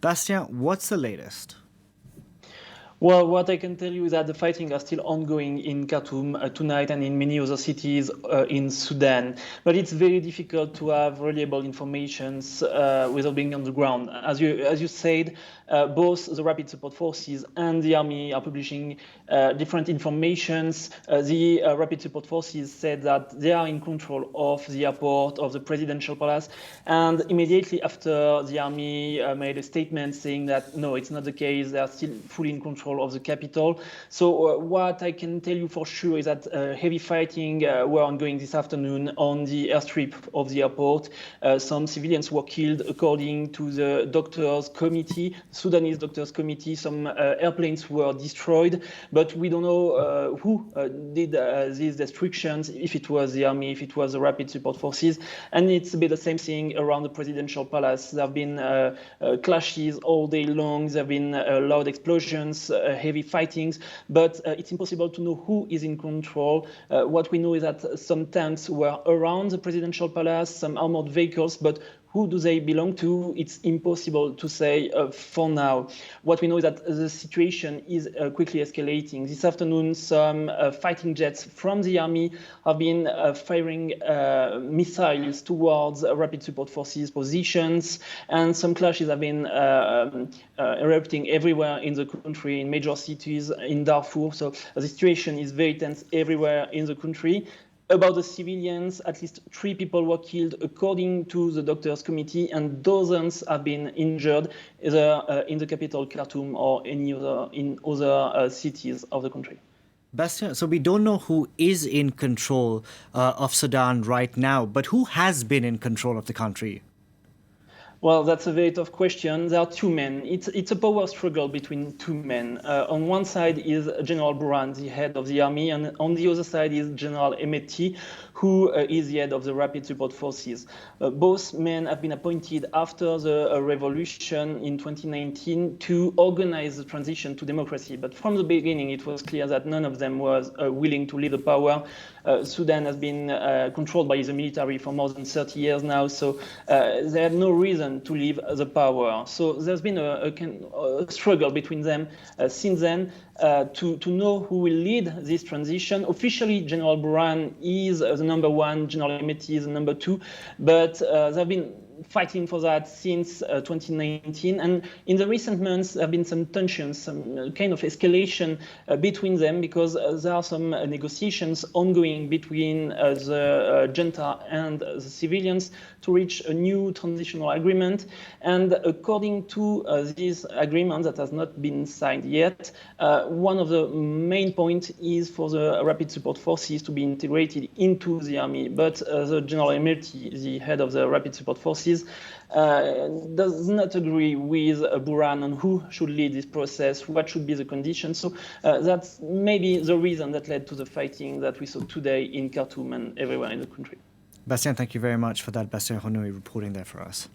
Bastien, what's the latest? Well, what I can tell you is that the fighting are still ongoing in Khartoum tonight and in many other cities in Sudan. But it's very difficult to have reliable information without being on the ground. As you said, both the Rapid Support Forces and the army are publishing different informations. The Rapid Support Forces said that they are in control of the airport, of the presidential palace, and immediately after the army made a statement saying that no, it's not the case, they are still fully in control of the capital. So what I can tell you for sure is that heavy fighting were ongoing this afternoon on the airstrip of the airport. Some civilians were killed according to the doctors' committee, Sudanese doctors' committee. Some airplanes were destroyed, but we don't know who did these destructions, if it was the army, if it was the Rapid Support Forces. And it's a bit the same thing around the presidential palace. There have been clashes all day long. There have been loud explosions, heavy fightings, but it's impossible to know who is in control. What we know is that some tanks were around the presidential palace, some armored vehicles, but who do they belong to? It's impossible to say for now. What we know is that the situation is quickly escalating. This afternoon, some fighting jets from the army have been firing missiles towards Rapid Support Forces positions, and some clashes have been erupting everywhere in the country, in major cities, in Darfur. So the situation is very tense everywhere in the country. About the civilians, at least 3 people were killed according to the doctors' committee, and dozens have been injured, either in the capital Khartoum or in other cities of the country. Bastien, so we don't know who is in control of Sudan right now, but who has been in control of the country? Well, that's a very tough question. There are 2 men. It's a power struggle between 2 men. On one side is General Burhan, the head of the army, and on the other side is General Emeti, who is the head of the Rapid Support Forces. Both men have been appointed after the revolution in 2019 to organize the transition to democracy. But from the beginning, it was clear that none of them was willing to leave the power. Sudan has been controlled by the military for more than 30 years now, so they have no reason to leave the power. So there's been a struggle between them since then to know who will lead this transition. Officially, General Burhan is the number 1, General Emeti is the number 2, but there have been fighting for that since 2019, and in the recent months there have been some tensions, some kind of escalation between them, because there are some negotiations ongoing between the junta and the civilians to reach a new transitional agreement. And according to this agreement that has not been signed yet, one of the main points is for the Rapid Support Forces to be integrated into the army, but the General Emeti, the head of the Rapid Support Forces, does not agree with Burhan on who should lead this process, what should be the conditions. So that's maybe the reason that led to the fighting that we saw today in Khartoum and everywhere in the country. Bastien, thank you very much for that. Bastien Renouil reporting there for us.